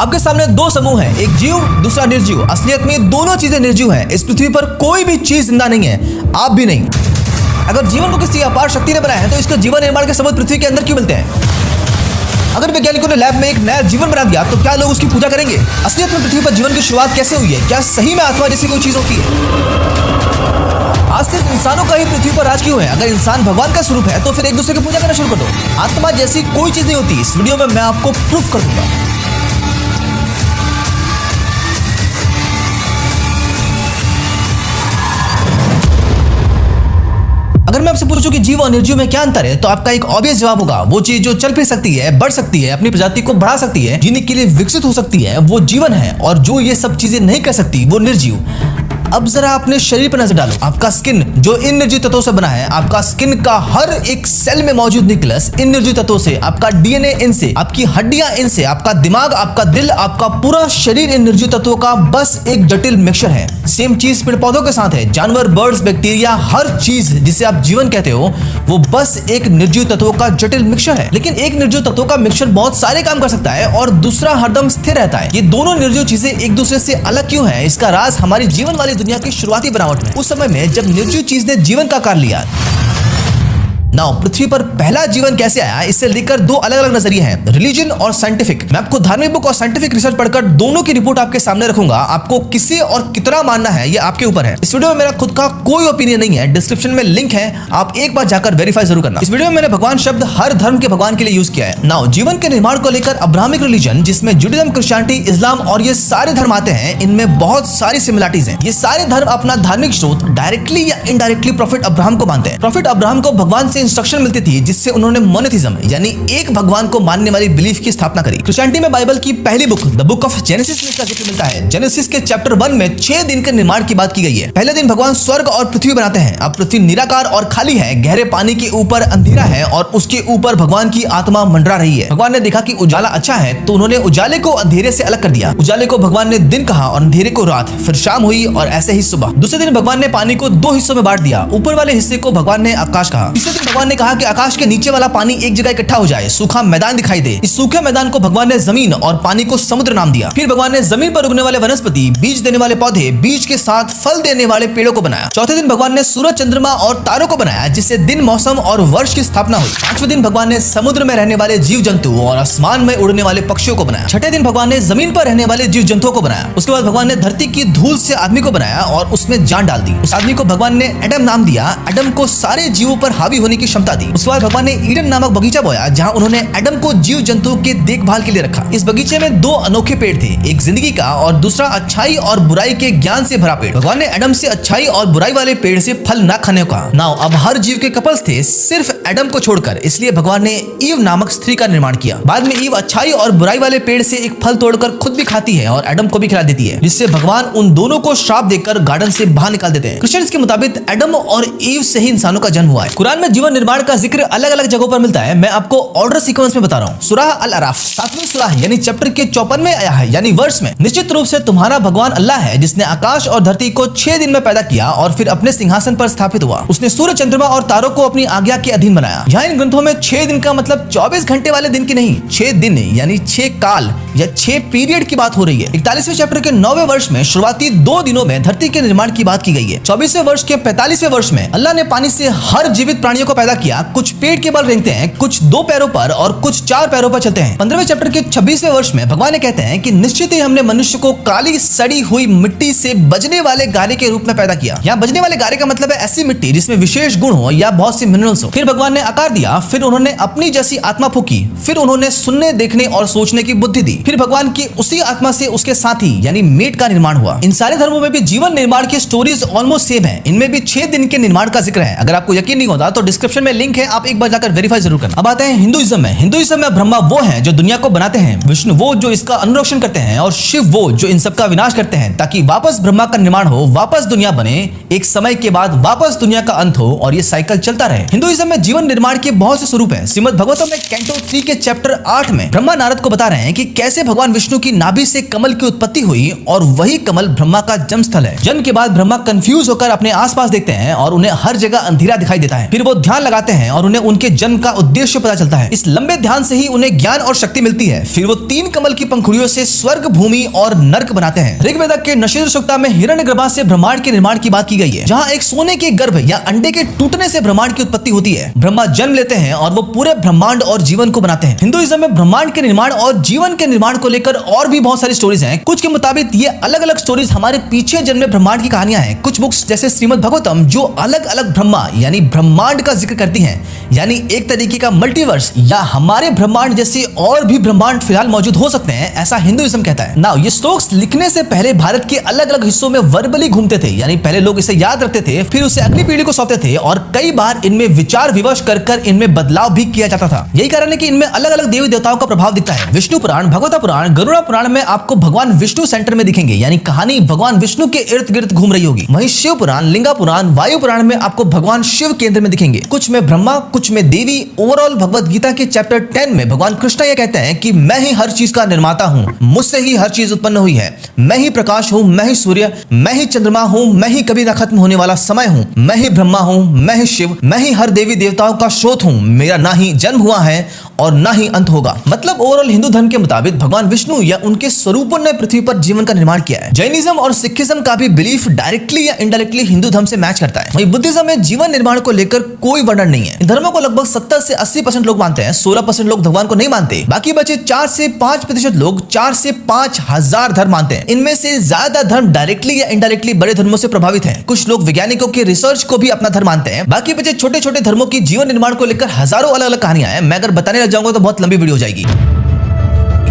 आपके सामने दो समूह हैं, एक जीव दूसरा निर्जीव। असलियत में दोनों चीजें निर्जीव हैं। इस पृथ्वी पर कोई भी चीज जिंदा नहीं है, आप भी नहीं। अगर जीवन को किसी अपार शक्ति ने बनाया है तो इसके जीवन निर्माण के सबूत पृथ्वी के अंदर क्यों मिलते हैं? अगर वैज्ञानिकों ने लैब में एक नया जीवन बना दिया तो क्या लोग उसकी पूजा करेंगे? असलियत में पृथ्वी पर जीवन की शुरुआत कैसे हुई है? क्या सही में आत्मा जैसी कोई चीज होती है? आज सिर्फ इंसानों का ही पृथ्वी पर राज क्यों है? अगर इंसान भगवान का स्वरूप है तो फिर एक दूसरे की पूजा करना शुरू कर दो। आत्मा जैसी कोई चीज नहीं होती। इस वीडियो में मैं आपको प्रूफ कर दूंगा। अगर मैं आपसे पूछूं कि जीव और निर्जीव में क्या अंतर है तो आपका एक ऑब्वियस जवाब होगा, वो चीज जो चल फिर सकती है, बढ़ सकती है, अपनी प्रजाति को बढ़ा सकती है, जीने के लिए विकसित हो सकती है, वो जीवन है। और जो ये सब चीजें नहीं कर सकती वो निर्जीव। अब जरा अपने शरीर पर नजर डालो। आपका स्किन जो इन निर्जीव तत्वों से बना है, आपका स्किन का हर एक सेल में मौजूद न्यूक्लियस इन निर्जीव तत्वों से, आपका डीएनए इनसे, आपकी हड्डियां इनसे, आपका दिमाग, आपका दिल, आपका पूरा शरीर इन निर्जीव तत्वों का बस एक जटिल मिक्सचर है। सेम चीज पेड़ पौधों के साथ है। जानवर, बर्ड्स, बैक्टीरिया, हर चीज जिसे आप जीवन कहते हो वो बस एक निर्जीव तत्वों का जटिल मिक्सचर है। लेकिन एक निर्जीव तत्वों का मिक्सचर बहुत सारे काम कर सकता है और दूसरा हरदम स्थिर रहता है। ये दोनों निर्जीव चीजें एक दूसरे से अलग क्यों है? इसका राज हमारी जीवन वाली दुनिया की शुरुआती बनावट में, उस समय में जब निर्जीव चीज ने जीवन का आकार लिया। नाउ पृथ्वी पर पहला जीवन कैसे आया, इससे लेकर दो अलग अलग नजरिए हैं, रिलीजन और साइंटिफिक। मैं आपको धार्मिक बुक और साइंटिफिक रिसर्च पढ़कर दोनों की रिपोर्ट आपके सामने रखूंगा। आपको किसे और कितना मानना है ये आपके ऊपर है। इस वीडियो में मेरा खुद का कोई ओपिनियन नहीं है। डिस्क्रिप्शन में लिंक है, आप एक बार जाकर वेरीफाई जरूर करना। इस वीडियो में मैंने भगवान शब्द हर धर्म के भगवान के लिए यूज किया है। नाउ जीवन के निर्माण को लेकर अब्राहमिक रिलीजन, जिसमें जुडाइज्म, क्रिश्चियनिटी, इस्लाम और ये सारे धर्म आते हैं, इनमें बहुत सारी सिमिलरिटीज हैं। ये सारे धर्म अपना धार्मिक स्रोत डायरेक्टली या इनडायरेक्टली प्रॉफिट अब्राहम को मानते हैं। प्रॉफिट अब्राहम को भगवान से इंस्ट्रक्शन मिलती थी जिससे उन्होंने मोनोथिज्म यानी एक भगवान को मानने वाली बिलीफ की स्थापना करी। क्रिश्चियनिटी में बाइबल की पहली book the book of genesis में इसका जिक्र मिलता है। जेनेसिस के चैप्टर 1 में 6 दिन के निर्माण की बात की गई है। पहले दिन भगवान स्वर्ग और पृथ्वी बनाते हैं। अब पृथ्वी निराकार और खाली है, गहरे पानी के ऊपर अंधेरा है और उसके ऊपर भगवान की आत्मा मंडरा रही है। भगवान ने देखा कि उजाला अच्छा है तो उन्होंने उजाले को अंधेरे से अलग कर दिया। उजाले को भगवान ने दिन कहा और अंधेरे को रात, फिर शाम हुई और ऐसे ही सुबह। दूसरे दिन भगवान ने पानी को 2 हिस्सों में बांट दिया। ऊपर वाले हिस्से को भगवान ने आकाश कहा। तीसरे दिन भगवान ने कहा कि आकाश के नीचे वाला पानी एक जगह इकट्ठा हो जाए, सूखा मैदान दिखाई दे। इस सूखे मैदान को भगवान ने जमीन और पानी को समुद्र नाम दिया। फिर भगवान ने जमीन पर उगने वाले वनस्पति, बीज देने वाले पौधे, बीज के साथ फल देने वाले पेड़ों को बनाया। चौथे दिन भगवान ने सूरज, चंद्रमा और तारों को बनाया जिससे दिन, मौसम और वर्ष की स्थापना हुई। पांचवें दिन भगवान ने समुद्र में रहने वाले जीव जंतु और आसमान में उड़ने वाले पक्षियों को बनाया। छठे दिन भगवान ने जमीन पर रहने वाले जीव जंतुओं को बनाया। उसके बाद भगवान ने धरती की धूल से आदमी को बनाया और उसमें जान डाल दी। उस आदमी को भगवान ने एडम नाम दिया। एडम को सारे जीवों पर हावी होने की क्षमता दी। उसके बाद भगवान ने ईडन नामक बगीचा बोया जहां उन्होंने एडम को जीव जंतुओं के देखभाल के लिए रखा। इस बगीचे में 2 अनोखे पेड़ थे, एक जिंदगी का और दूसरा अच्छाई और बुराई के ज्ञान से भरा पेड़। भगवान ने एडम से अच्छाई और बुराई वाले पेड़ से फल न खाने को कहा। नाउ अब हर जीव के कपल्स थे सिर्फ एडम को छोड़कर, इसलिए भगवान ने ईव नामक स्त्री का निर्माण किया। बाद में ईव अच्छाई और बुराई वाले पेड़ से एक फल तोड़कर खुद भी खाती है और एडम को भी खिला देती है, जिससे भगवान उन दोनों को श्राप देकर गार्डन से बाहर निकाल देते हैं। क्रिश्चियंस के मुताबिक एडम और ईव से ही इंसानों का जन्म हुआ है। कुरान में जीवन निर्माण का जिक्र अलग अलग जगहों पर मिलता है। मैं आपको ऑर्डर सीक्वेंस में बता रहा हूँ। सूरह अल अराफ 7वीं सूरह यानी चैप्टर के 54 में आया है, यानी वर्ष में। निश्चित रूप से तुम्हारा भगवान अल्लाह है जिसने आकाश और धरती को 6 दिन में पैदा किया और फिर अपने सिंहासन पर स्थापित हुआ। उसने सूरज, चंद्रमा और तारों को अपनी आज्ञा के अधीन बनाया। यहाँ इन ग्रंथों में 6 दिन का मतलब 24 घंटे वाले दिन की नहीं, 6 दिन यानी 6 काल या 6 पीरियड की बात हो रही है। 41वें चैप्टर के 9वें वर्ष में शुरुआती 2 दिनों में धरती के निर्माण की बात की गई है। 24वें वर्ष के 45वें वर्ष में अल्लाह ने पानी से हर जीवित प्राणियों को पैदा किया। कुछ पेड़ के बल रेंगते हैं, कुछ 2 पैरों पर और कुछ 4 पैरों पर चलते हैं। 15वें चैप्टर के 26वें वर्ष में भगवान ने कहते हैं कि निश्चित ही हमने मनुष्य को काली सड़ी हुई मिट्टी से बजने वाले गारे के रूप में पैदा किया। यहाँ बजने वाले गारे का मतलब है ऐसी मिट्टी जिसमें विशेष गुण हो या बहुत सी मिनरल्स हो। फिर भगवान ने आकार दिया, फिर उन्होंने अपनी जैसी आत्मा फूकी, फिर उन्होंने सुनने, देखने और सोचने की बुद्धि दी। फिर भगवान की उसी आत्मा से उसके साथी यानी मेट का निर्माण हुआ। इन सारे धर्मों में भी जीवन निर्माण की स्टोरीज ऑलमोस्ट सेम है। इनमें भी 6 दिन के निर्माण का जिक्र है। अगर आपको यकीन नहीं होता तो डिस्क्रिप्शन में लिंक है, आप एक बार जाकर वेरीफाई जरूर करना। अब आते हैं हिंदुइज्म में। हिंदुइज्म में ब्रह्मा वो है जो दुनिया को बनाते हैं, विष्णु वो जो इसका अनुरक्षण करते हैं और शिव वो जो इन सब का विनाश करते हैं ताकि वापस ब्रह्मा का निर्माण हो, वापस दुनिया बने, एक समय के बाद वापस दुनिया का अंत हो और ये साइकिल चलता रहे। हिंदुइज्म में जीवन निर्माण के बहुत से स्वरूप हैं। श्रीमद् भागवतम में कैंटो 3 के चैप्टर 8 में ब्रह्मा नारद को बता रहे हैं कि कैसे भगवान विष्णु की नाभि से कमल की उत्पत्ति हुई और वही कमल ब्रह्मा का जन्म स्थल है। जन्म के बाद ब्रह्मा कंफ्यूज होकर अपने आसपास देखते हैं और उन्हें हर जगह अंधेरा दिखाई देता है। फिर वो ध्यान ध्यान लगाते हैं और उन्हें उनके जन्म का उद्देश्य पता चलता है। इस लंबे ध्यान से ही उन्हें ज्ञान और शक्ति मिलती है। फिर वो 3 कमल की पंखुड़ियों से स्वर्ग, भूमि और नर्क बनाते हैं। ऋग्वेद के नक्षत्र सूक्ता में हिरण्यगर्भा से ब्रह्मांड के निर्माण की बात की गई है, जहाँ एक सोने के गर्भ या अंडे के टूटने से ब्रह्मांड की उत्पत्ति होती है। ब्रह्मा जन्म लेते हैं और वो पूरे ब्रह्मांड और जीवन को बनाते हैं। हिंदुइज्म में ब्रह्मांड के निर्माण और जीवन के निर्माण को लेकर और भी बहुत सारी स्टोरीज हैं। कुछ के मुताबिक ये अलग अलग स्टोरीज हमारे पीछे जन्मे ब्रह्मांड की कहानियां हैं। कुछ बुक्स जैसे श्रीमद् भगवतम जो अलग अलग ब्रह्मा यानी ब्रह्मांड का जिक्र करती हैं, यानी एक तरीके का मल्टीवर्स या हमारे ब्रह्मांड जैसे और भी ब्रह्मांड फिलहाल मौजूद हो सकते हैं, ऐसा हिंदुइज्म कहता है। नाउ ये श्लोक्स लिखने से पहले भारत के अलग अलग हिस्सों में वर्बली घूमते थे, यानी पहले लोग इसे याद रखते थे, फिर उसे अगली पीढ़ी को सौंपते थे और कई बार इनमें विचार विमर्श कर इनमें बदलाव भी किया जाता था। यही कारण है कि इनमें अलग अलग देवी देवताओं का प्रभाव दिखता है। विष्णु पुराण, भगवता पुराण, गरुड़ा पुराण में आपको भगवान विष्णु सेंटर में दिखेंगे, यानी कहानी भगवान विष्णु के इर्द गिर्द घूम रही होगी। वहीं शिव पुराण, लिंगा पुराण, वायु पुराण में आपको भगवान शिव केंद्र में दिखेंगे। कुछ में ब्रह्मा, कुछ में देवी। ओवरऑल भगवत गीता के चैप्टर 10 में भगवान कृष्ण ये कहते हैं कि मैं ही हर चीज का निर्माता हूँ, मुझसे ही हर चीज उत्पन्न हुई है, मैं ही प्रकाश हूँ, मैं ही सूर्य, मैं ही चंद्रमा हूँ, मैं ही कभी न खत्म होने वाला समय हूँ, मैं ही ब्रह्मा हूँ, मैं ही शिव, मैं ही हर देवी देवताओं का स्रोत हूँ, मेरा ना ही जन्म हुआ है और ना ही अंत होगा। मतलब ओवरऑल हिंदू धर्म के मुताबिक भगवान विष्णु या उनके स्वरूपों ने पृथ्वी पर जीवन का निर्माण किया है। जैनिज्म और सिखिज्म का भी बिलीफ डायरेक्टली या इनडायरेक्टली हिंदू धर्म से मैच करता है। वहीं बुद्धिज्म में जीवन निर्माण को लेकर कोई वर्णन नहीं है। इन धर्मों को लगभग 70 से 80% लोग मानते हैं, 16% लोग भगवान को नहीं मानते। बाकी बचे 4 से 5% लोग 4 से 5,000 धर्म मानते हैं। इनमें से ज्यादा धर्म डायरेक्टली या इनडायरेक्टली बड़े धर्मों से प्रभावित हैं। कुछ लोग वैज्ञानिकों के रिसर्च को भी अपना धर्म मानते हैं। बाकी बचे छोटे छोटे धर्मों की जीवन निर्माण को लेकर हजारों अलग अलग कहानियां हैं। मैं अगर बताने लग जाऊंगा तो बहुत लंबी वीडियो हो जाएगी।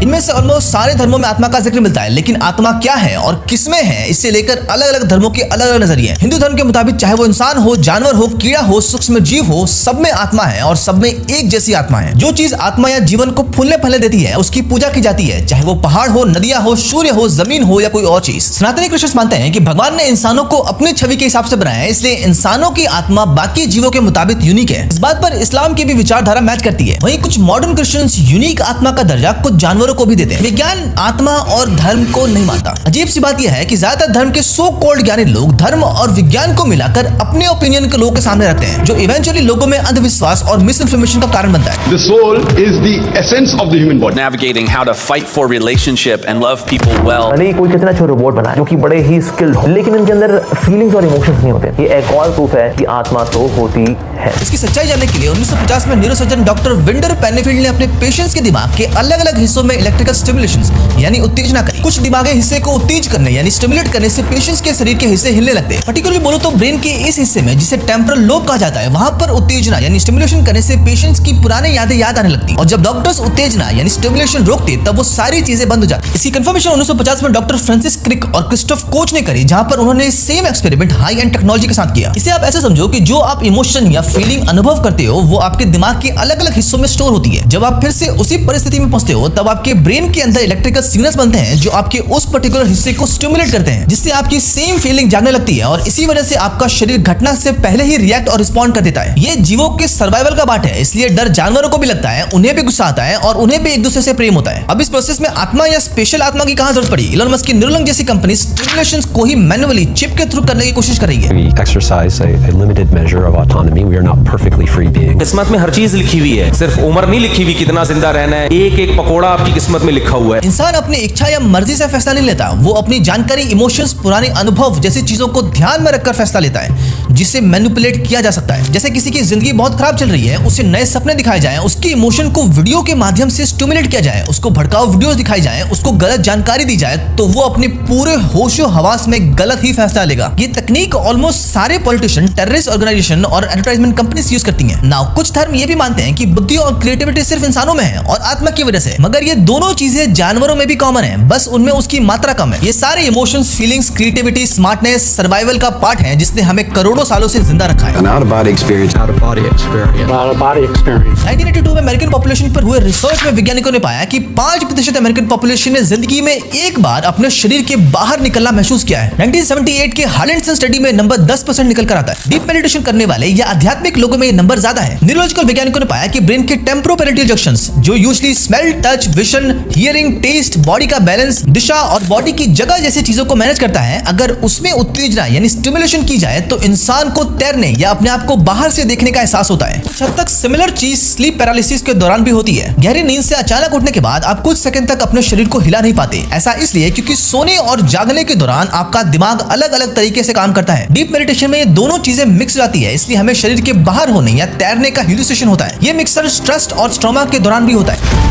इनमें से ऑलमोस्ट सारे धर्मों में आत्मा का जिक्र मिलता है, लेकिन आत्मा क्या है और किसमें है, इससे लेकर अलग अलग धर्मों के अलग अलग नजरिए हैं। हिंदू धर्म के मुताबिक चाहे वो इंसान हो, जानवर हो, कीड़ा हो, सूक्ष्म जीव हो, सब में आत्मा है और सब में एक जैसी आत्मा है। जो चीज आत्मा या जीवन को फूलने फलने देती है उसकी पूजा की जाती है, चाहे वो पहाड़ हो, नदियां हो, सूर्य हो, जमीन हो या कोई और चीज। सनातनी क्रिश्चियंस मानते हैं कि भगवान ने इंसानों को अपनी छवि के हिसाब से बनाया है, इसलिए इंसानों की आत्मा बाकी जीवों के मुताबिक यूनिक है। इस बात पर इस्लाम की भी विचारधारा मैच करती है। वहीं कुछ मॉडर्न क्रिश्चियंस यूनिक आत्मा का दर्जा कुछ जानवरों को भी देते हैं। विज्ञान आत्मा और धर्म को नहीं मानता। अजीब सी बात यह है कि ज्यादातर धर्म के सो कॉल्ड ज्ञानी लोग धर्म और विज्ञान को मिलाकर अपने ओपिनियन को लोगों के सामने रखते हैं, जो इवेंचुअली लोगों में अंधविश्वास और मिस इन्फॉर्मेशन का कारण बनता है। The soul is the essence of the human body. Navigating how to fight for relationship and love people well. नहीं कोई कितना अच्छा रोबोट बना है जो कि बड़े ही स्किल्ड हो, लेकिन इनके अंदर फीलिंग्स और इमोशंस नहीं होते। ये एक और प्रूफ है कि आत्मा तो होती है। इसकी सच्चाई जानने के लिए 1950 में न्यूरोसर्जन डॉक्टर विंडर पेनीफील्ड ने अपने पेशेंट्स के दिमाग के अलग अलग हिस्सों में इलेक्ट्रिकल स्टिमुलेशंस यानी उत्तेजना करी। कुछ दिमागी हिस्से को उत्तेज करने यानी स्टिमुलेट करने से पेशेंट्स के शरीर के हिस्से हिलने लगते हैं। पर्टिकुलरली बोलो तो ब्रेन के इस हिस्से में जिसे टेम्पोरल लोब कहा जाता है, वहां पर उत्तेजना यानी स्टिमुलेशन करने से पेशेंट्स की पुरानी यादें याद आने लगती और जब डॉक्टर्स उत्तेजना यानी स्टिमुलेशन रोकते तब वो सारी चीजें बंद हो जाती। इसकी कंफर्मेशन 1950 में डॉक्टर फ्रांसिस क्रिक और क्रिस्टोफ कोच ने करी, जहां पर उन्होंने same experiment high and technology के साथ किया। इसे आप ऐसे समझो कि जो आप इमोशन या फीलिंग अनुभव करते हो वो आपके दिमाग के अलग अलग हिस्सों में स्टोर होती है। जब आप फिर से उसी परिस्थिति में पहुंचते हो तब आपके ब्रेन के अंदर इलेक्ट्रिकल सिग्नल्स बनते हैं जो आपके उस पर्टिकुलर हिस्से को स्टिमुलेट करते हैं, जिससे आपकी सेम फीलिंग जागने लगती है और इसी वजह से आपका शरीर घटना से पहले ही रिएक्ट और रिस्पॉन्ड कर देता है। ये जीवों के सर्वाइवल का पार्ट है, इसलिए डर जानवरों को भी लगता है, उन्हें भी गुस्सा आता है और उन्हें भी एक दूसरे से प्रेम होता है। अब इस प्रोसेस में आत्मा या स्पेशल आत्मा की कहां जरूरत पड़ी? इलॉन मस्क की न्यूरलिंक जैसी कंपनी स्टिमुलेशंस को ही मैन्युअली चिप के थ्रू करने की कोशिश कर रही है। We exercise a limited measure of autonomy. We are not perfectly free beings. किस्मत में हर चीज लिखी हुई है, सिर्फ उम्र नहीं लिखी हुई, कितना जिंदा रहना है। एक एक पकोड़ा आपकी किस्मत में लिखा हुआ है। इंसान अपनी इच्छा या मर्जी से फैसला नहीं लेता, वो अपनी जानकारी, इमोशंस, पुराने अनुभव जैसी चीजों को ध्यान में रखकर फैसला लेता है, जिसे मैनिपुलेट किया जा सकता है। जैसे किसी की जिंदगी बहुत खराब चल रही है, उसे नए सपने दिखाए जाएं, उसके इमोशन को वीडियो के माध्यम से स्टिमुलेट किया जाए, उसको भड़काऊ वीडियोस दिखाई जाए, उसको गलत जानकारी दी जाए, तो वो अपने पूरे होशो हवास में गलत ही फैसला लेगा। ये तकनीक ऑलमोस्ट सारे पॉलिटिशियन, टेररिस्ट ऑर्गेनाइजेशन और एडवर्टाइजमेंट कंपनीज यूज करती हैं। नाउ कुछ धर्म ये भी मानते हैं कि बुद्धि और क्रिएटिविटी सिर्फ इंसानों में है और आत्मा की वजह से, मगर ये दोनों चीजें जानवरों में भी कॉमन है, बस उनमें उसकी मात्रा कम है। ये सारे emotions, feelings, creativity, smartness survival का पार्ट है जिसने हमें करोड़ों सालों से जिंदा रखा है। An out-of-body experience. Out-of-body experience. 1982 में अमेरिकन पॉपुलेशन पर हुए रिसर्च में वैज्ञानिकों ने पाया कि 5% अमेरिकन पॉपुलेशन ने जिंदगी में एक बार अपने शरीर के बाहर निकलना महसूस किया है। 1978 के हार्लेंडसन स्टडी में नंबर 10% निकल कर आता है। डीप मेडिटेशन करने वाले या आध्यात्मिक लोगों में ये नंबर ज्यादा है। न्यूरोलॉजिकल वैज्ञानिकों ने पाया कि ब्रेन के टेम्पोरोपेलेटियल जंक्शंस जो usually smell, touch, vision vision, hearing, taste, body का बैलेंस, दिशा और बॉडी की जगह जैसी चीजों को मैनेज करता है। अगर उसमें उत्तेजना यानी स्टिमुलेशन की जाए तो इंसान को तैरने या अपने आप को बाहर से देखने का एहसास होता है। कुछ हद तक सिमिलर चीज स्लीप पैरालिसिस के दौरान भी होती है। गहरी नींद से अचानक उठने के बाद आप कुछ सेकंड तक अपने शरीर को हिला नहीं पाते। ऐसा इसलिए क्योंकि सोने और जागने के दौरान आपका दिमाग अलग अलग तरीके से काम करता है। डीप मेडिटेशन में ये दोनों चीजें मिक्स हो जाती है, इसलिए हमें शरीर के बाहर होने या तैरने का हेलुसिनेशन होता है। ये मिक्सर स्ट्रेस और स्ट्रोमा के दौरान भी होता है।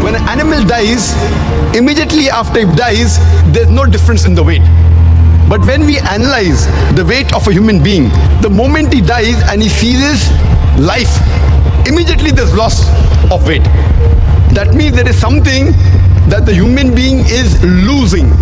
When an animal dies, immediately after it dies, there's no difference in the weight. But when we analyze the weight of a human being, the moment he dies and he feels life, immediately there's loss of weight. That means there is something that the human being is losing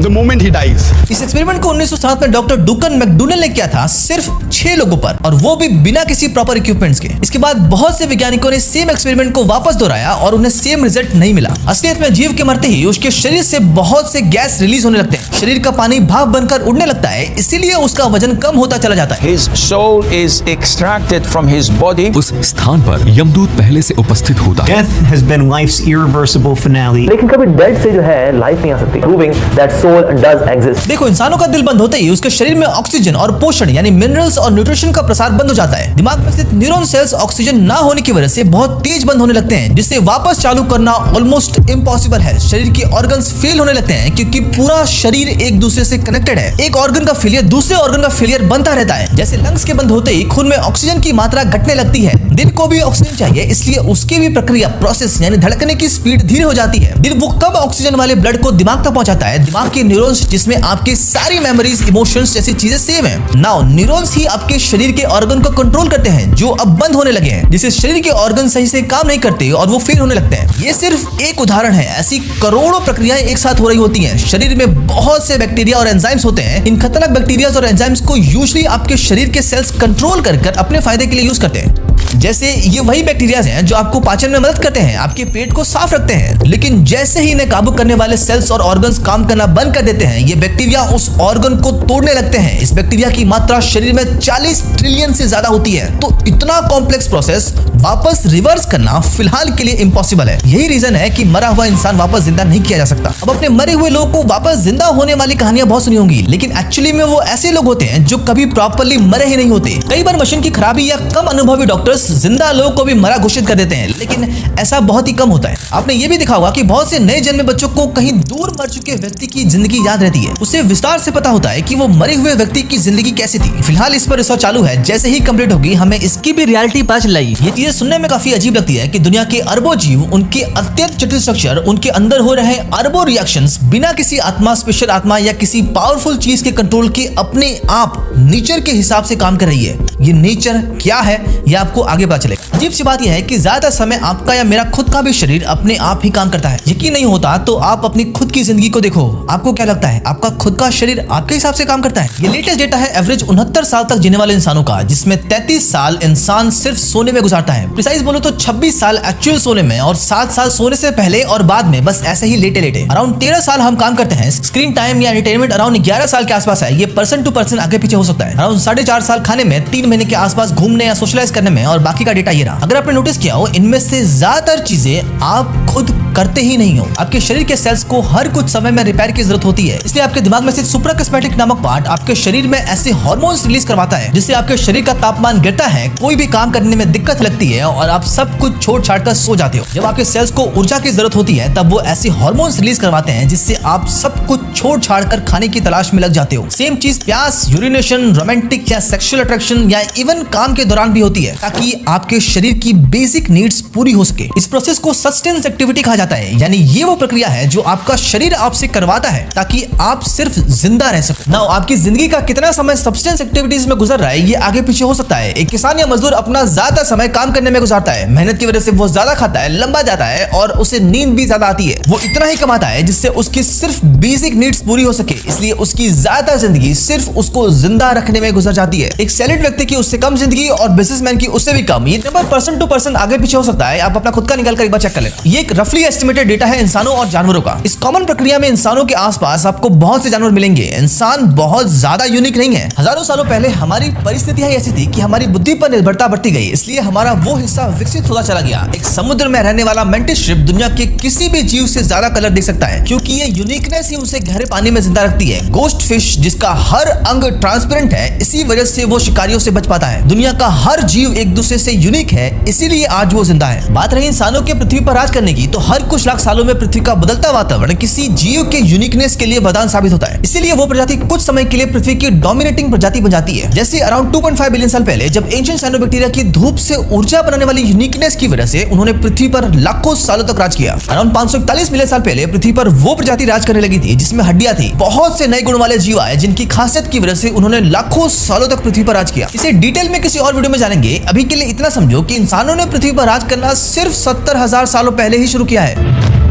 the moment he dies. इस experiment को 1907 में doctor Dukan McDonnell ने किया था, सिर्फ 6 लोगों पर, और वो भी बिना किसी प्रॉपर इक्विपमेंट्स के। इसके बाद बहुत से वैज्ञानिकों ने सेम एक्सपेरिमेंट को वापस दोहराया और उन्हें सेम रिजल्ट नहीं मिला। असलियत में जीव के मरते ही उसके शरीर से बहुत से गैस रिलीज होने लगते हैं। शरीर का पानी भाप बनकर उड़ने लगता है, इसीलिए उसका वजन कम होता चला जाता है। His soul is extracted from his body. उस स्थान पर यमदूत पहले से उपस्थित होता है। Death has been life's irreversible finale. लेकिन कभी डेड से जो है लाइफ नहीं आ सकती, proving that soul does exist. देखो, इंसानों का दिल बंद होते ही उसके शरीर में ऑक्सीजन और पोषण यानी मिनरल्स और न्यूट्रिशन का प्रसार बंद हो जाता है। दिमाग में स्थित न्यूरॉन सेल्स ऑक्सीजन ना होने की वजह से बहुत तेज बंद होने लगते हैं, जिससे वापस चालू करना ऑलमोस्ट इम्पॉसिबल है। शरीर के ऑर्गन्स फेल होने लगते हैं क्योंकि पूरा शरीर एक दूसरे से कनेक्टेड है। एक ऑर्गन का फेलियर दूसरे ऑर्गन का फेलियर बनता रहता है। जैसे लंग्स के बंद होते ही खून में ऑक्सीजन की मात्रा घटने लगती है। दिल को भी ऑक्सीजन चाहिए, इसलिए उसकी भी प्रक्रिया प्रोसेस यानी धड़कने की स्पीड धीरे हो जाती है। दिल वो कब ऑक्सीजन वाले ब्लड को दिमाग तक पहुंचाता है? दिमाग के न्यूरॉन्स जिसमें आपके सारी मेमोरीज, इमोशंस जैसी चीजें सेव हैं। नाउ न्यूरॉन्स ही आपके शरीर के ऑर्गन को कंट्रोल करते हैं जो अब बंद होने लगे हैं, जिससे शरीर के ऑर्गन सही से काम नहीं करते और वो फेल होने लगते हैं। ये सिर्फ एक उदाहरण है, ऐसी करोड़ों प्रक्रियाएं एक साथ हो रही होती हैं। शरीर में बहुत से बैक्टीरिया और एंजाइम्स होते हैं। इन खतरनाक बैक्टीरिया और एंजाइम्स को यूजुअली आपके शरीर के सेल्स कंट्रोल कर अपने फायदे के लिए यूज करते हैं। जैसे ये वही बैक्टीरिया हैं जो आपको पाचन में मदद करते हैं, आपके पेट को साफ रखते हैं। लेकिन जैसे ही इन्हें काबू करने वाले सेल्स और ऑर्गन्स काम करना बंद कर देते हैं, ये बैक्टीरिया उस ऑर्गन को तोड़ने लगते हैं। इस बैक्टीरिया की मात्रा शरीर में 40 ट्रिलियन से ज्यादा होती है। तो इतना कॉम्प्लेक्स प्रोसेस वापस रिवर्स करना फिलहाल के लिए इम्पॉसिबल है। यही रीजन है कि मरा हुआ इंसान वापस जिंदा नहीं किया जा सकता। अब अपने मरे हुए लोगों को वापस जिंदा होने वाली कहानियां बहुत सुनी होंगी, लेकिन एक्चुअली में वो ऐसे लोग होते हैं जो कभी प्रॉपर्ली मरे ही नहीं होते। कई बार मशीन की खराबी या कम अनुभवी डॉक्टर्स जिंदा लोगों को भी मरा घोषित कर देते हैं, लेकिन ऐसा बहुत ही कम होता है। आपने ये भी देखा होगा कि बहुत से नए जन्मे बच्चों को कहीं दूर मर चुके व्यक्ति की जिंदगी याद रहती है। उसे विस्तार से पता होता है कि वो मरे हुए व्यक्ति की जिंदगी कैसी थी। फिलहाल इस पर रिसर्च चालू है, जैसे ही कंप्लीट होगी हमें इसकी भी रियलिटी पता चल जाएगी। ये चीजें सुनने में काफी अजीब लगती है कि दुनिया के अरबों जीव, उनके अत्यंत जटिल स्ट्रक्चर, उनके अंदर हो रहे अरबों रिएक्शंस बिना किसी आत्मा, स्पेशल आत्मा या किसी पावरफुल चीज के कंट्रोल के अपने आप नेचर के हिसाब से काम कर रही है। ये नेचर क्या है ये आपको आगे पता चलेगा। अजीब सी बात यह है कि ज्यादा समय आपका या मेरा खुद का भी शरीर अपने आप ही काम करता है। यकीन नहीं होता तो आप अपनी खुद की जिंदगी को देखो। आपको क्या लगता है आपका खुद का शरीर आपके हिसाब से काम करता है? ये लेटेस्ट डेटा है एवरेज 69 साल तक जीने वाले इंसानों का, जिसमें 33 साल इंसान सिर्फ सोने में गुजारता है। प्रिसाइज बोलो तो 26 साल एक्चुअल सोने में और 7 साल सोने से पहले और बाद में बस ऐसे ही लेटे लेटे। अराउंड 13 साल हम काम करते हैं। स्क्रीन टाइम या एंटरटेनमेंट अराउंड 11 साल के आसपास है। ये पर्सन टू पर्सन आगे पीछे हो सकता है। अराउंड 4.5 साल खाने में, 3 महीने के आसपास घूमने या सोशलाइज करने में, और बाकी का डेटा ये रहा। अगर आपने नोटिस किया हो, इनमें से ज्यादातर चीजें आप खुद करते ही नहीं हो। आपके शरीर के सेल्स को हर कुछ समय में रिपेयर की जरूरत होती है, इसलिए आपके दिमाग में स्थित सुप्राक्वेस्मेटिक नामक पार्ट आपके शरीर में ऐसे हार्मोन्स रिलीज करवाता है जिससे आपके शरीर का तापमान गिरता है, कोई भी काम करने में दिक्कत लगती है और आप सब कुछ छोड़ छाड़ कर सो जाते हो। जब आपके सेल्स को ऊर्जा की जरूरत होती है तब वो ऐसे हार्मोन्स रिलीज करवाते हैं जिससे आप सब कुछ छोड़ छाड़ कर खाने की तलाश में लग जाते हो। सेम चीज प्यास, यूरिनेशन, रोमांटिक या सेक्सुअल अट्रैक्शन या इवन काम के दौरान भी होती है, ताकि आपके शरीर की बेसिक नीड्स पूरी हो सके। इस प्रोसेस को सस्टेंस एक्टिविटी कहा जाता है, यानी ये वो प्रक्रिया है जो आपका शरीर आपसे करवाता है ताकि आप सिर्फ जिंदा रह सको। नाउ आपकी जिंदगी का कितना समय सब्सटेंस एक्टिविटीज में गुजर रहा है ये आगे पीछे हो सकता है। एक किसान या मजदूर अपना ज्यादा समय काम करने में गुजारता है। मेहनत की वजह से वो ज्यादा खाता है, लंबा जाता है और उसे नींद भी ज्यादा आती है। वो इतना ही कमाता है जिससे उसकी सिर्फ बेसिक नीड्स पूरी हो सके, इसलिए उसकी ज्यादा जिंदगी सिर्फ उसको जिंदा रखने में गुजर जाती है। एक सैलेड व्यक्ति की उससे कम जिंदगी और बिजनेसमैन की उससे से भी कम। ये नंबर पर्सन टू पर्सन आगे पीछे हो सकता है, आप अपना खुद का निकाल कर एक बार चेक कर लेना। ये एक रफली एस्टिमेटेड डेटा है इंसानों और जानवरों का। इस कॉमन प्रक्रिया में इंसानों के आसपास आपको बहुत से जानवर मिलेंगे। इंसान बहुत ज्यादा यूनिक नहीं है। हजारों सालों पहले हमारी परिस्थितियां ऐसी थी कि हमारी बुद्धि पर निर्भरता बढ़ती गई, इसलिए हमारा वो हिस्सा विकसित होता चला गया। एक समुद्र में रहने वाला मेंटिस श्रिम्प दुनिया के किसी भी जीव से ज्यादा कलर देख सकता है, क्योंकि ये यूनिकनेस ही उसे गहरे पानी में जिंदा रखती है। गोस्ट फिश जिसका हर अंग ट्रांसपेरेंट है, इसी वजह से वो शिकारियों से बच पाता है। दुनिया का हर जीव एक दूसरे से यूनिक है, इसीलिए आज वो जिंदा है। बात रही इंसानों के पृथ्वी पर राज करने की, तो हर कुछ लाख सालों में पृथ्वी का बदलता वातावरण किसी जीव के यूनिकनेस के लिए वरदान साबित होता है। इसीलिए वो प्रजाति कुछ समय के लिए पृथ्वी की डोमिनेटिंग प्रजाति बन जाती है। जैसे अराउंड 2.5 बिलियन साल पहले जब एंशिएंट साइनोबैक्टीरिया की धूप से ऊर्जा बनाने वाली यूनिकनेस की वजह से उन्होंने पृथ्वी पर लाखों सालों तक राज किया। अराउंड 541 मिलियन साल पहले पृथ्वी पर वो प्रजाति राज करने लगी थी जिसमें हड्डियां थी। बहुत से नए गुण वाले जीव आए जिनकी खासियत की वजह से उन्होंने लाखों सालों तक पृथ्वी पर राज किया। इसे डिटेल में किसी और वीडियो में जानेंगे। अभी के लिए इतना समझो कि इंसानों ने पृथ्वी पर राज करना सिर्फ 70,000 सालों पहले ही शुरू किया है।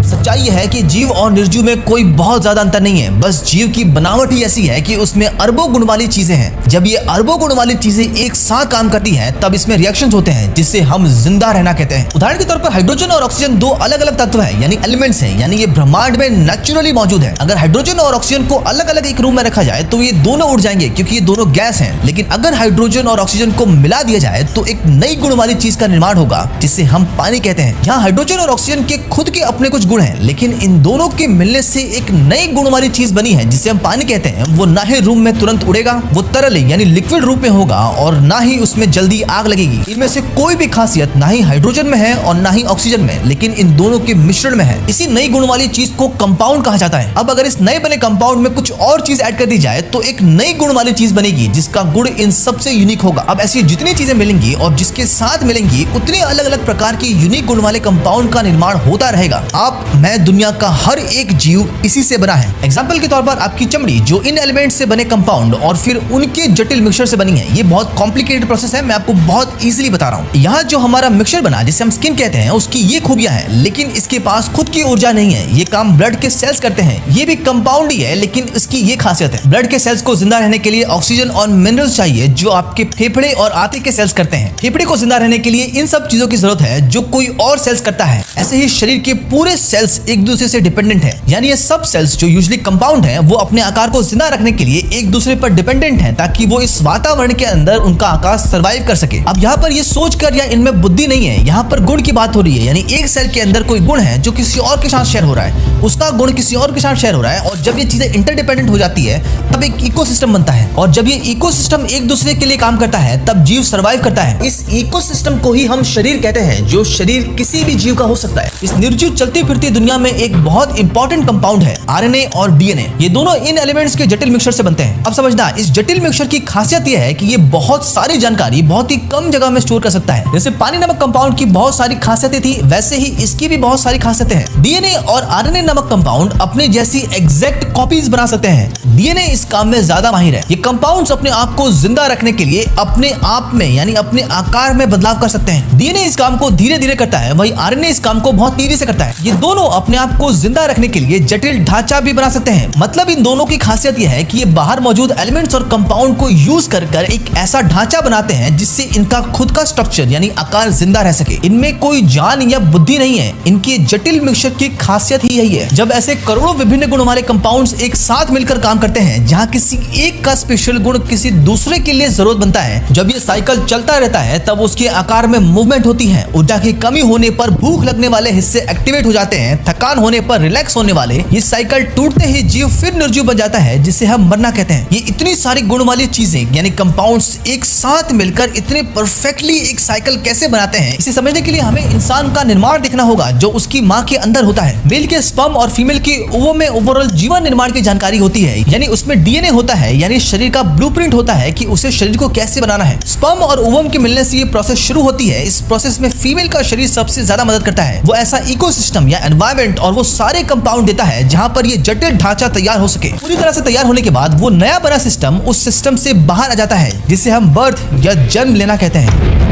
सच्चाई यह है कि जीव और निर्जीव में कोई बहुत ज्यादा अंतर नहीं है, बस जीव की बनावट ही ऐसी है कि उसमें अरबों गुण वाली चीजें हैं। जब ये अरबों गुण वाली चीजें एक साथ काम करती हैं, तब इसमें रिएक्शंस होते हैं जिससे हम जिंदा रहना कहते हैं। उदाहरण के तौर पर हाइड्रोजन और ऑक्सीजन दो अलग अलग तत्व हैं, यानी एलिमेंट्स हैं, यानी ये ब्रह्मांड में नेचुरली मौजूद है। अगर हाइड्रोजन और ऑक्सीजन को अलग अलग एक रूम में रखा जाए तो ये दोनों उड़ जाएंगे, क्योंकि ये दोनों गैस हैं। लेकिन अगर हाइड्रोजन और ऑक्सीजन को मिला दिया जाए तो एक नई गुण वाली चीज का निर्माण होगा, जिससे हम पानी कहते हैं। यहाँ हाइड्रोजन और ऑक्सीजन के खुद के अपने कुछ गुण हैं, लेकिन इन दोनों के मिलने से एक नई गुण वाली चीज बनी है जिसे हम पानी कहते हैं। वो ना ही रूम में तुरंत उड़ेगा, वो तरल यानी लिक्विड रूप में होगा, और ना ही उसमें जल्दी आग लगेगी। इनमें से कोई भी खासियत ना ही हाइड्रोजन में है और ना ही ऑक्सीजन में, लेकिन इन दोनों के मिश्रण में है। इसी नई गुण वाली चीज को कंपाउंड कहा जाता है। अब अगर इस नए बने कंपाउंड में कुछ और चीज ऐड कर दी जाए तो एक नई गुण वाली चीज बनेगी जिसका गुण इन सबसे यूनिक होगा। अब ऐसी जितनी चीजें मिलेंगी और जिसके साथ मिलेंगी उतने अलग अलग प्रकार की यूनिक गुण वाले कंपाउंड का निर्माण होता रहेगा। आप, मैं, दुनिया का हर एक जीव इसी से बना है। एग्जाम्पल के तौर पर आपकी चमड़ी जो इन एलिमेंट से बने कंपाउंड और फिर उनके जटिल मिक्सचर से बनी है। ये बहुत कॉम्प्लिकेटेड प्रोसेस है, मैं आपको बहुत इजीली बता रहा हूँ। यहाँ जो हमारा मिक्सचर बना जिसे हम स्किन कहते हैं, उसकी ये खूबियां हैं, लेकिन इसके पास खुद की ऊर्जा नहीं है। ये काम ब्लड के सेल्स करते हैं। ये भी कंपाउंड ही है, लेकिन इसकी ये खासियत है, ब्लड के सेल्स को जिंदा रहने के लिए ऑक्सीजन और मिनरल्स चाहिए, जो आपके फेफड़े और आंतें के सेल्स करते हैं। फेफड़े को जिंदा रहने के लिए इन सब चीजों की जरूरत है जो कोई और सेल्स करता है। ऐसे ही शरीर के पूरे सेल्स एक दूसरे से डिपेंडेंट है, यानी ये सब सेल्स जो यूजुअली कंपाउंड हैं, वो अपने आकार को जिंदा रखने के लिए एक दूसरे पर डिपेंडेंट हैं, ताकि वो इस वातावरण के अंदर उनका आकार सरवाइव कर सके। अब यहाँ पर ये सोचकर या इनमें बुद्धि नहीं है, यहाँ पर गुण की बात हो रही है। यानी एक सेल के अंदर कोई गुण है जो किसी और के साथ शेयर हो रहा है, उसका गुण किसी और के साथ शेयर हो रहा है, और जब ये चीजें इंटरडिपेंडेंट हो जाती है तब एक इकोसिस्टम बनता है। और जब ये इकोसिस्टम एक दूसरे के लिए काम करता है तब जीव सर्वाइव करता है। इस इकोसिस्टम को ही हम शरीर कहते हैं, जो शरीर किसी भी जीव का हो सकता है। इस निर्जीव चलती फिरती दुनिया में एक बहुत इंपॉर्टेंट कंपाउंड है आरएनए और डीएनए। ये दोनों इन एलिमेंट्स के जटिल मिक्सचर से बनते हैं। अब समझना, इस जटिल मिक्सचर की खासियत यह है कि ये बहुत सारी जानकारी बहुत ही कम जगह में स्टोर कर सकता है। जैसे पानी नामक कंपाउंड की बहुत सारी खासियतें थी, वैसे ही इसकी भी बहुत सारी खासियतें हैं। डीएनए और आरएनए नामक कंपाउंड अपने जैसी एग्जैक्ट कॉपीज बना सकते हैं। डीएनए इस काम में ज्यादा माहिर है। ये कंपाउंड्स अपने आप को जिंदा रखने के लिए अपने आप में यानी अपने आकार में बदलाव कर सकते हैं। डीएनए इस काम को धीरे धीरे करता है, वही आरएनए इस काम को बहुत तेजी से करता है। ये दोनों अपने आप को जिंदा रखने के लिए जटिल ढांचा भी बना सकते हैं। मतलब इन दोनों की खासियत यह है कि ये बाहर मौजूद एलिमेंट्स और कंपाउंड को यूज कर एक ऐसा ढांचा बनाते हैं जिससे इनका खुद का स्ट्रक्चर यानी आकार जिंदा रह सके। इनमें कोई जान या बुद्धि नहीं है। इनके जटिल मिक्सचर की खासियत ही यही है। जब ऐसे करोड़ों विभिन्न गुण वाले कंपाउंड्स एक साथ मिलकर काम करते हैं, जहाँ किसी एक का स्पेशल गुण किसी दूसरे के लिए जरूरत बनता है, जब ये साइकिल चलता रहता है तब उसके आकार में मूवमेंट होती है। ऊर्जा की कमी होने पर भूख लगने वाले हिस्से एक्टिवेट हो जाते हैं, थकान होने पर रिलैक्स होने वाले। ये साइकिल टूटते ही जीव फिर निर्जीव बन जाता है, जिसे हम मरना कहते हैं। ये इतनी सारी गुण वाली चीजें यानी कंपाउंड्स एक साथ मिलकर इतने परफेक्टली एक साइकिल कैसे बनाते हैं, इसे समझने के लिए हमें इंसान का निर्माण देखना होगा, जो उसकी माँ के अंदर होता है। मेल के स्पर्म और फीमेल के ओवम में ओवरऑल जीवन निर्माण की जानकारी होती है, यानी उसमें डीएनए होता है, यानी शरीर का ब्लूप्रिंट होता है कि उसे शरीर को कैसे बनाना है। स्पर्म और ओवम के मिलने से ये प्रोसेस शुरू होती है। इस प्रोसेस में फीमेल का शरीर सबसे ज्यादा मदद करता है। वो ऐसा इकोसिस्टम या एनवायरनमेंट और वो सारे कंपाउंड देता है जहाँ पर ये जटिल ढांचा तैयार हो सके। पूरी तरह से तैयार होने के बाद वो नया बना सिस्टम उस सिस्टम से बाहर आ जाता है, जिसे हम बर्थ या जन्म लेना कहते हैं।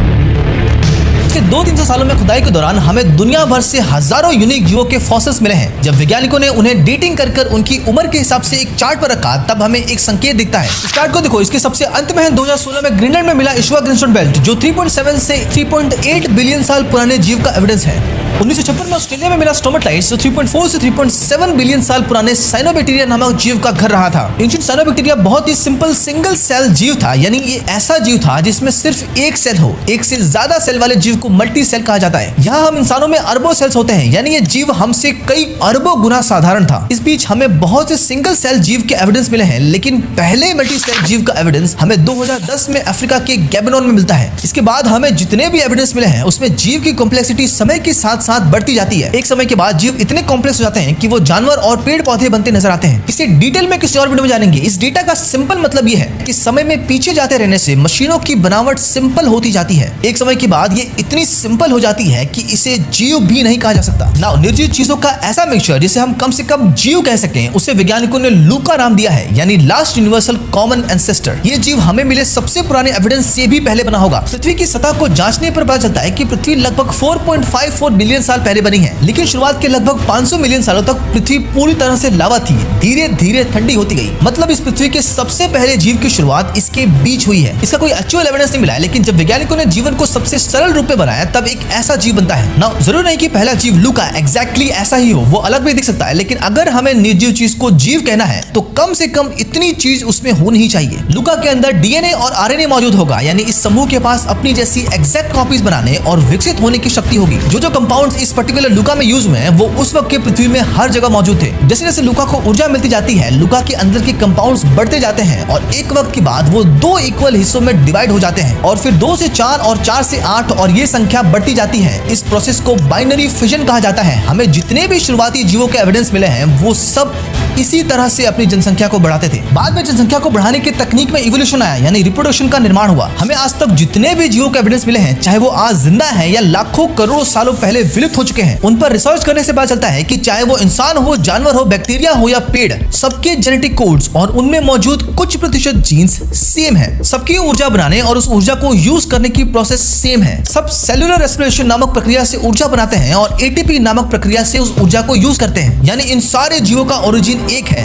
पिछले 200-300 सालों में खुदाई के दौरान हमें दुनिया भर से हजारों यूनिक जीवों के फॉसिल्स मिले हैं। जब वैज्ञानिकों ने उन्हें डेटिंग कर उनकी उम्र के हिसाब से एक चार्ट पर रखा, तब हमें एक संकेत दिखता है। इस चार्ट को देखो, इसके सबसे अंत में है 2016 में ग्रीनलैंड में मिला इश्वा ग्रीनस्टोन बेल्ट, जो 3.7 से 3.8 बिलियन साल पुराने जीव का एविडेंस है। 1956 में ऑस्ट्रेलिया में मिला स्टोमेटाइट्स, जो 3.4 से 3.7 बिलियन साल पुराने साइनोबैक्टीरिया नामक जीव का घर रहा था। एंशिएंट साइनोबैक्टीरिया बहुत ही सिंपल सिंगल सेल जीव था, यानी ये ऐसा जीव था जिसमें सिर्फ एक सेल हो। एक से ज्यादा सेल वाले जीव को मल्टी सेल कहा जाता है। यहाँ हम इंसानों में अरबों सेल्स होते हैं, यानी ये जीव हमसे कई अरबों गुना साधारण था। इस बीच हमें बहुत से सिंगल सेल जीव के एविडेंस मिले हैं, लेकिन पहले मल्टी सेल जीव का एविडेंस हमें 2010 में अफ्रीका के गैबोन में मिलता है। इसके बाद हमें जितने भी एविडेंस मिले हैं, उसमें जीव की कॉम्प्लेक्सिटी समय के साथ साथ बढ़ती जाती है। एक समय के बाद जीव इतने कॉम्प्लेक्स हो जाते हैं कि वो जानवर और पेड़ पौधे बनते नजर आते हैं। इसे डिटेल में किसी और वीडियो में जानेंगे। इस डेटा का सिंपल मतलब ये है कि समय में पीछे जाते रहने से मशीनों की बनावट सिंपल होती जाती है। एक समय के बाद ये इतनी सिंपल हो जाती है कि इसे जीव भी नहीं कहा जा सकता। नाउ निर्जीव चीजों का ऐसा मिक्सचर जिसे हम कम से कम जीव कह सकें, उसे वैज्ञानिकों ने लूका नाम दिया है, यानी लास्ट यूनिवर्सल कॉमन एंसेस्टर। ये जीव हमें मिले सबसे पुराने एविडेंस से भी पहले बना होगा। पृथ्वी की सतह को जांचने पर पता चलता है कि पृथ्वी लगभग 4.54 बिलियन साल पहले बनी है, लेकिन शुरुआत के लगभग 500 मिलियन सालों तक पृथ्वी पूरी तरह से लावा थी, धीरे धीरे ठंडी होती गई। मतलब इस पृथ्वी के सबसे पहले जीव की शुरुआत इसके बीच हुई है। इसका कोई एक्चुअल एविडेंस नहीं मिला है, लेकिन जब वैज्ञानिकों ने जीवन को सबसे सरल रूप में बनाया, तब एक ऐसा जीव बनता है। ना जरूर नहीं कि पहला जीव लूका एग्जैक्टली ऐसा ही हो, वो अलग भी दिख सकता है, लेकिन अगर हमें निर्जीव चीज को जीव कहना है तो कम से कम इतनी चीज उसमें होनी ही चाहिए। लूका के अंदर डीएनए और आरएनए मौजूद होगा, यानी इस समूह के पास अपनी जैसी एग्जैक्ट कॉपीज बनाने और विकसित होने की शक्ति होगी। जो कंपाउंड्स इस पर्टिकुलर लूका में यूज हुए हैं, वो उस वक्त के पृथ्वी में हर जगह मौजूद थे। जैसे जैसे लूका को ऊर्जा मिलती जाती है, लूका के अंदर के कंपाउंड्स बढ़ते जाते हैं और एक वक्त के बाद वो 2 इक्वल हिस्सों में डिवाइड हो जाते हैं और फिर 2 से 4 और 4 से 8 और ये संख्या बढ़ती जाती है। इस प्रोसेस को बाइनरी फिजन कहा जाता है। हमें जितने भी शुरुआती जीवों के एविडेंस मिले हैं, वो सब इसी तरह से अपनी जनसंख्या को बढ़ाते थे। बाद में जनसंख्या को बढ़ाने की तकनीक में इवोल्यूशन आया, यानी रिप्रोडक्शन का निर्माण हुआ। हमें आज तक जितने भी जीवों के एविडेंस मिले हैं, चाहे वो आज जिंदा है या लाखों करोड़ों सालों पहले विलुप्त हो चुके हैं, उन पर रिसर्च करने से पता चलता है कि चाहे वो इंसान हो, जानवर हो, बैक्टीरिया हो या पेड़, सबके जेनेटिक कोड्स और उनमें मौजूद कुछ प्रतिशत जीन्स सेम है। सबकी ऊर्जा बनाने और उस ऊर्जा को यूज करने की प्रोसेस सेम है। सब सेलुलर रेस्पिरेशन नामक प्रक्रिया से ऊर्जा बनाते हैं और एटीपी नामक प्रक्रिया से उस ऊर्जा को यूज करते हैं। यानी इन सारे जीवों का ओरिजिन एक है,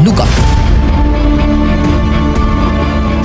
लूका।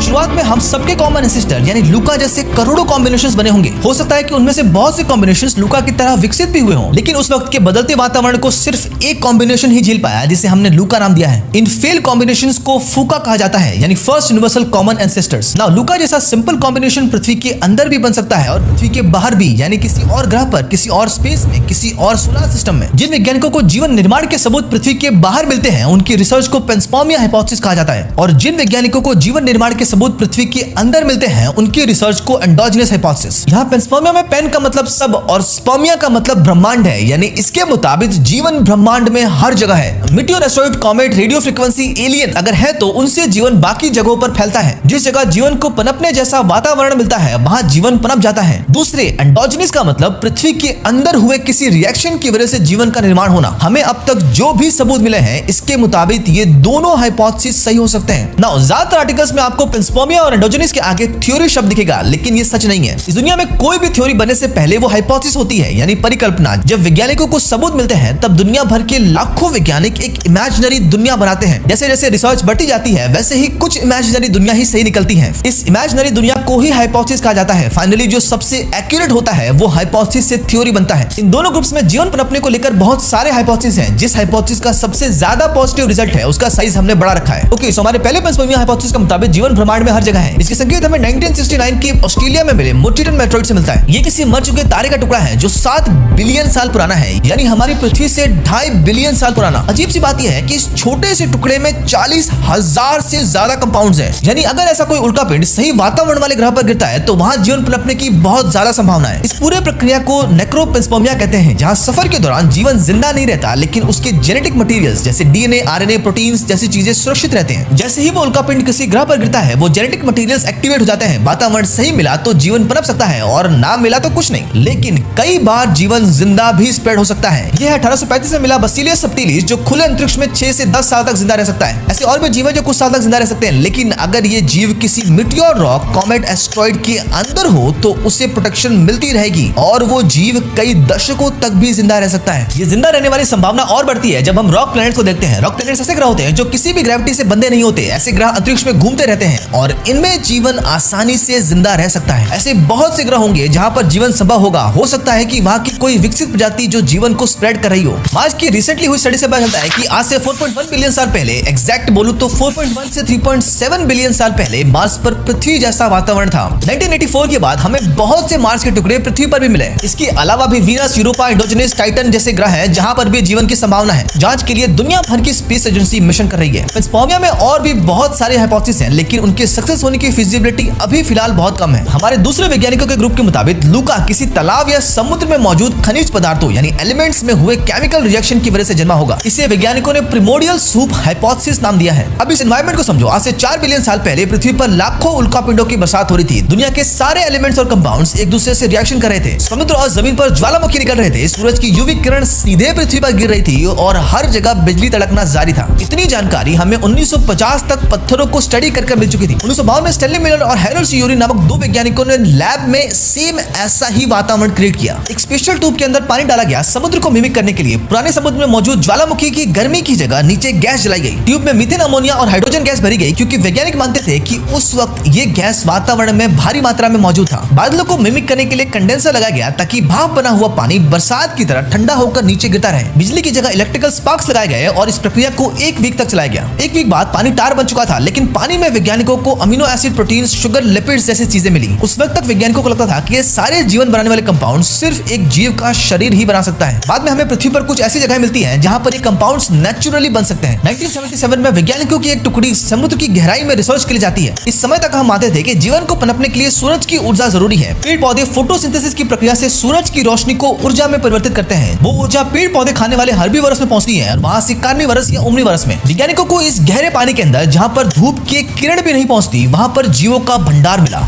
शुरुआत में हम सबके कॉमन एंसेस्टर यानी लूका जैसे करोड़ों कॉम्बिनेशंस बने होंगे। हो सकता है कि उनमें से बहुत से कॉम्बिनेशंस लूका की तरह विकसित भी हुए हों, लेकिन उस वक्त के बदलते वातावरण को सिर्फ एक कॉम्बिनेशन ही झेल पाया, जिसे हमने लूका नाम दिया है। इन फेल कॉम्बिनेशंस को फूका कहा जाता है, यानी first universal common ancestors. Now लूका जैसा सिंपल कॉम्बिनेशन पृथ्वी के अंदर भी बन सकता है और पृथ्वी के बाहर भी, यानी किसी और ग्रह पर, किसी और स्पेस में, किसी और सोलर सिस्टम में। जिन वैज्ञानिकों को जीवन निर्माण के सबूत पृथ्वी के बाहर मिलते हैं, उनकी रिसर्च को पेंस्पर्मिया हाइपोथेसिस कहा जाता है, और जिन वैज्ञानिकों को जीवन निर्माण के सबूत पृथ्वी के अंदर मिलते हैं, उनकी रिसर्च को एंडोजिनस हाइपोथेसिस। यहाँ पेंस्पर्मिया में पेन का मतलब सब और स्पर्मिया का मतलब ब्रह्मांड है, यानी इसके मुताबिक जीवन ब्रह्मांड में हर जगह है। Meteor, asteroid, comet, radio frequency, alien अगर है तो उनसे जीवन बाकी जगहों पर फैलता है। जिस जगह जीवन को पनपने जैसा वातावरण मिलता है, वहां जीवन पनप जाता है। दूसरे, एंडोजिनस का मतलब पृथ्वी के अंदर हुए किसी रिएक्शन की वजह से जीवन का निर्माण होना। हमें अब तक जो भी सबूत मिले हैं, इसके मुताबिक ये दोनों हाइपोथेसिस सही हो सकते हैं। नाउ ज्यादातर आर्टिकल्स में आपको पेंस्पर्मिया और एंडोजिनस के आगे थ्योरी शब्द दिखेगा, लेकिन ये सच नहीं है। इस दुनिया में कोई भी थ्योरी बनने से पहले वो हाइपोथेसिस होती है, यानी परिकल्पना। जब वैज्ञानिकों को सबूत मिलते हैं, तब दुनिया भर के लाखों वैज्ञानिक एक इमेजिनरी दुनिया बनाते हैं। जैसे जैसे रिसर्च बढ़ती जाती है, वैसे ही कुछ इमेजिनरी दुनिया ही सही निकलती है। इस इमेजिनरी दुनिया को ही हाइपोथेसिस कहा जाता है। फाइनली जो सबसे एक्यूरेट होता है, वो हाइपोथेसिस से थ्योरी बनता है। इन दोनों ग्रुप्स में जीवन पनपने को लेकर बहुत सारे हाइपोथेसिस हैं। जिस हाइपोथेसिस का सबसे ज्यादा पॉजिटिव रिजल्ट है, उसका साइज हमने बड़ा रखा है। ओके, सो हमारे पहले पेंस्पर्मिया हाइपोथेसिस के मुताबिक जीवन ब्रह्मांड में हर जगह है। इसके संकेत हमें 1969 की ऑस्ट्रेलिया में मिले मोटिटन मेट्रॉइड से मिलता है। ये किसी मर चुके तारे का टुकड़ा है जो 7 बिलियन साल पुराना है, यानी हमारी पृथ्वी से 2.5 बिलियन साल पुराना। अजीब सी बात यह है कि इस छोटे से टुकड़े में 40,000 से ज्यादा कंपाउंड्स हैं। यानी अगर ऐसा कोई उल्का पिंड सही वातावरण वाले ग्रह पर गिरता है, तो वहां जीवन पनपने की बहुत ज्यादा संभावना है। इस पूरे प्रक्रिया को नेक्रोपेंस्पर्मिया कहते हैं, जहां सफर के दौरान जीवन जिंदा नहीं रहता, लेकिन उसके जेनेटिक मटेरियल्स जैसे डीएनए, आरएनए, प्रोटीन्स जैसी चीजें सुरक्षित रहते हैं। जैसे ही वो उल्का पिंड किसी ग्रह पर गिरता है, वो जेनेटिक मटेरियल्स एक्टिवेट हो जाते हैं। वातावरण सही मिला तो जीवन पनप सकता है और ना मिला तो कुछ नहीं। लेकिन कई बार जीवन जिंदा भी स्प्रेड हो सकता है। यह 1835 में मिला बसिलियस सबटिलिस जो खुले अंतरिक्ष में 6 से 10 साल तक जिंदा रह सकता है। ऐसे और भी जीव जो कुछ साल तक जिंदा रह सकते हैं, लेकिन अगर ये जीव किसी मिटियोर रॉक, कॉमेट, एस्ट्रॉइड के अंदर हो तो उसे प्रोटेक्शन मिलती रहेगी और वो जीव कई दशकों तक भी जिंदा रह सकता है। ये जिंदा रहने वाली संभावना और बढ़ती है जब हम रॉक प्लैनेट्स को देखते हैं। रॉक प्लैनेट्स ऐसे ग्रह होते हैं जो किसी भी ग्रेविटी से बंधे नहीं होते। ऐसे ग्रह अंतरिक्ष में घूमते रहते हैं और इनमें जीवन आसानी से जिंदा रह सकता है। ऐसे बहुत से ग्रह होंगे जहां पर जीवन संभव होगा। हो सकता है कि वहां की कोई विकसित प्रजाति जो जीवन को स्प्रेड कर रही हो। मार्स की रिसेंटली हुई स्टडी से पता चलता है कि आज से 4.1 बिलियन साल पहले, एग्जैक्ट बोलूं तो 4.1 से 3.7 बिलियन साल पहले मार्स पर पृथ्वी जैसा वातावरण था। 1984 के बाद हमें बहुत से मार्स के टुकड़े पृथ्वी पर भी मिले। इसके अलावा भी वीनस, यूरोपा, एंडोजेनस, टाइटन जैसे ग्रह हैं जहां पर भी जीवन की संभावना है। जांच के लिए दुनिया भर की स्पेस एजेंसी मिशन कर रही है। पेंसपर्मिया में और भी बहुत सारे हाइपोथेसिस हैं, लेकिन उनके सक्सेस होने की फिजिबिलिटी अभी फिलहाल बहुत कम है। हमारे दूसरे वैज्ञानिकों के ग्रुप के मुताबिक लूका किसी तालाब या समुद्र में मौजूद खनिज पदार्थों यानी एलिमेंट्स में हुए केमिकल रिएक्शन की वजह से जन्मा होगा। इसे वैज्ञानिकों ने प्रिमोर्डियल सूप हाइपोथेसिस नाम दिया है। अब इस एनवायरनमेंट को समझो। आज से 4 बिलियन साल पहले पृथ्वी पर लाखों उल्कापिंडों की बरसात हो रही थी। दुनिया के सारे एलिमेंट्स और कंपाउंड्स एक दूसरे से रिएक्शन कर रहे थे। समुद्र और जमीन पर ज्वालामुखी निकल रहे थे। सूरज की यूवी किरण सीधे पृथ्वी पर गिर रही थी और हर जगह बिजली तड़कना जारी था। इतनी जानकारी हमें 1950 तक पत्थरों को स्टडी कर मिल चुकी थी। 1952 में स्टैनली मिलर और हैरोल्ड सियोरी नामक 2 वैज्ञानिकों ने लैब में सेम ऐसा ही वातावरण क्रिएट किया। एक स्पेशल ट्यूब के अंदर पानी डाला गया समुद्र को मिमिक करने के लिए। पुराने समुद्र में मौजूद ज्वालामुखी की गर्मी की जगह नीचे गैस जलाई गई। ट्यूब में मीथेन, अमोनिया और हाइड्रोजन गैस भरी गई क्योंकि वैज्ञानिक मानते थे कि उस वक्त ये गैस वातावरण में भारी मात्रा में मौजूद था। बादलों को मिमिक करने के लिए कंडेंसर लगाया गया ताकि भाप बना हुआ पानी बरसात की तरह ठंडा होकर नीचे गिरता रहे। बिजली की जगह इलेक्ट्रिकल स्पार्क्स लगाए गए और इस प्रक्रिया को 1 वीक तक चलाया गया। 1 वीक बाद पानी टार बन चुका था, लेकिन पानी में वैज्ञानिकों को amino acid, protein, sugar, lipids जैसी चीजें मिली। उस वक्त तक वैज्ञानिकों को लगता था कि ये सारे जीवन बनाने वाले कंपाउंड सिर्फ एक जीव का शरीर ही बना सकता है। बाद में हमें पृथ्वी पर कुछ ऐसी जगह मिलती हैं जहां पर ये कंपाउंड्स नेचुरली बन सकते हैं। 1977 में वैज्ञानिकों की एक टुकड़ी समुद्र की गहराई में रिसर्च के लिए जाती है। इस समय तक हम मानते थे कि जीवन को पनपने के लिए सूरज की ऊर्जा जरूरी है। पेड़ पौधे फोटोसिंथेसिस की प्रक्रिया से सूरज की रोशनी को ऊर्जा में परिवर्तित करते हैं। वो ऊर्जा पेड़ पौधे खाने वाले हर्बीवरस में पहुंचती है और वहां से कार्निवरस या ओमनीवरस में। वैज्ञानिकों को इस गहरे पानी के अंदर जहां पर धूप की किरण भी नहीं पहुंचती वहां पर जीवों का भंडार मिला।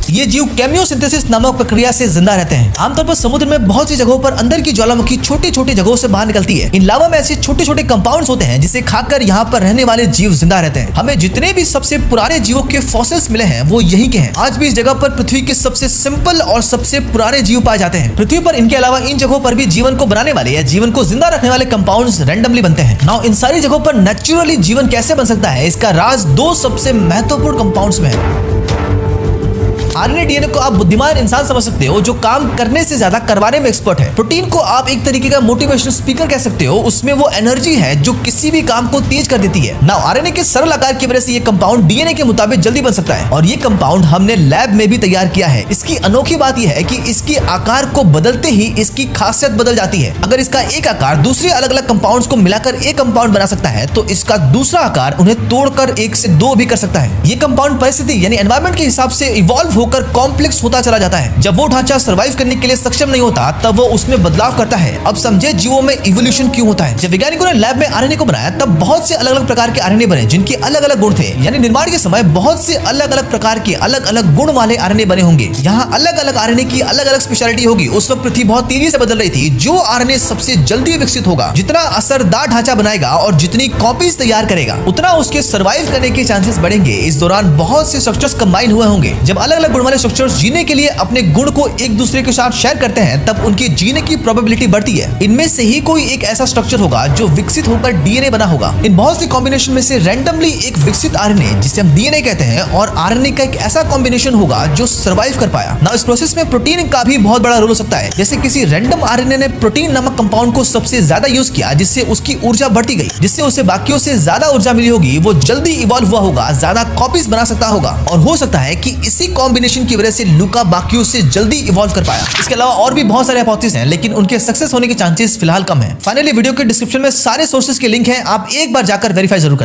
ये जीव केमियोसिंथेसिस नामक प्रक्रिया से जिंदा रहते हैं। आमतौर पर समुद्र में बहुत सी जगहों पर अंदर की ज्वालामुखी छोटी छोटी जगहों से बाहर निकलती है। इन लावा में ऐसे छोटे छोटे कंपाउंड्स होते हैं जिसे खाकर यहाँ पर रहने वाले जीव जिंदा रहते हैं। हमें जितने भी सबसे पुराने जीवों के फॉसिल्स मिले हैं वो यही के हैं। आज भी इस जगह पर पृथ्वी के सबसे सिंपल और सबसे पुराने जीव पाए जाते हैं। पृथ्वी पर इनके अलावा इन जगहों पर भी जीवन को बनाने वाले या जीवन को जिंदा रखने वाले कंपाउंड्स रैंडमली बनते हैं। नाउ इन सारी जगहों पर नेचुरली जीवन कैसे बन सकता है, इसका राज 2 सबसे महत्वपूर्ण कंपाउंड्स में है। आरएनए, डीएनए को आप बुद्धिमान इंसान समझ सकते हो जो काम करने से ज्यादा करवाने में एक्सपर्ट है। प्रोटीन को आप एक तरीके का मोटिवेशनल स्पीकर कह सकते हो। उसमें वो एनर्जी है जो किसी भी काम को तेज कर देती है। नाउ आरएनए के सरल आकार की वजह से ये कंपाउंड डीएनए के मुताबिक जल्दी बन सकता है और ये कंपाउंड हमने लैब में भी तैयार किया है। इसकी अनोखी बात यह है कि इसके आकार को बदलते ही इसकी खासियत बदल जाती है। अगर इसका एक आकार दूसरे अलग अलग कंपाउंड्स को मिलाकर एक कंपाउंड बना सकता है तो इसका दूसरा आकार उन्हें तोड़कर 1 से 2 भी कर सकता है। ये कंपाउंड परिस्थिति यानी एनवायरनमेंट के हिसाब से इवॉल्व होकर कॉम्प्लेक्स होता चला जाता है। जब वो ढांचा सर्वाइव करने के लिए सक्षम नहीं होता तब वो उसमें बदलाव करता है। अब समझे जीवों में इवोल्यूशन क्यों होता है। जब वैज्ञानिकों ने लैब में आरएनए को बनाया तब बहुत से अलग अलग प्रकार के आरएनए बने जिनके अलग अलग गुण थे। यानी निर्माण के समय बहुत से अलग अलग प्रकार के अलग अलग गुण वाले आरएनए बने होंगे। यहाँ अलग अलग आरएनए की अलग अलग स्पेशलिटी होगी। उस वक्त पृथ्वी बहुत तेजी से बदल रही थी। जो आरएनए सबसे जल्दी विकसित होगा, जितना असरदार ढांचा बनाएगा और जितनी कॉपीज तैयार करेगा, उतना उसके सर्वाइव करने के चांसेस बढ़ेंगे। इस दौरान बहुत से स्ट्रक्चर्स कंबाइन हुए होंगे। जब अलग अलग गुण वाले स्ट्रक्चर्स जीने के लिए अपने गुण को एक दूसरे के साथ शेयर करते हैं तब उनके जीने की प्रोबेबिलिटी बढ़ती है। इनमें से ही कोई एक ऐसा स्ट्रक्चर होगा जो विकसित होकर डीएनए बना होगा। इन बहुत सी कॉम्बिनेशन में से रैंडमली एक विकसित आरएनए जिसे हम डीएनए कहते हैं और आरएनए का एक ऐसा कॉम्बिनेशन होगा जो सर्वाइव कर पाया। ना इस प्रोसेस में प्रोटीन का भी बहुत बड़ा रोल हो सकता है। जैसे किसी रैंडम आरएनए ने प्रोटीन नामक कंपाउंड को सबसे ज्यादा यूज किया जिससे उसकी ऊर्जा बढ़ती गई, जिससे उसे बाकियों से ज्यादा ऊर्जा मिली होगी। वो जल्दी इवॉल्व हुआ होगा, ज्यादा कॉपीज बना सकता होगा और हो सकता है कि इसी कॉम्बिनेशन की वजह से लूका बाकियों से जल्दी इवॉल्व कर पाया। इसके अलावा और भी बहुत सारे हाइपोथेसिस हैं लेकिन उनके सक्सेस होने के चांसेस फिलहाल कम है। फाइनली वीडियो के डिस्क्रिप्शन में सारे सोर्सेज के लिंक हैं, आप एक बार जाकर वेरीफाई जरूर करना।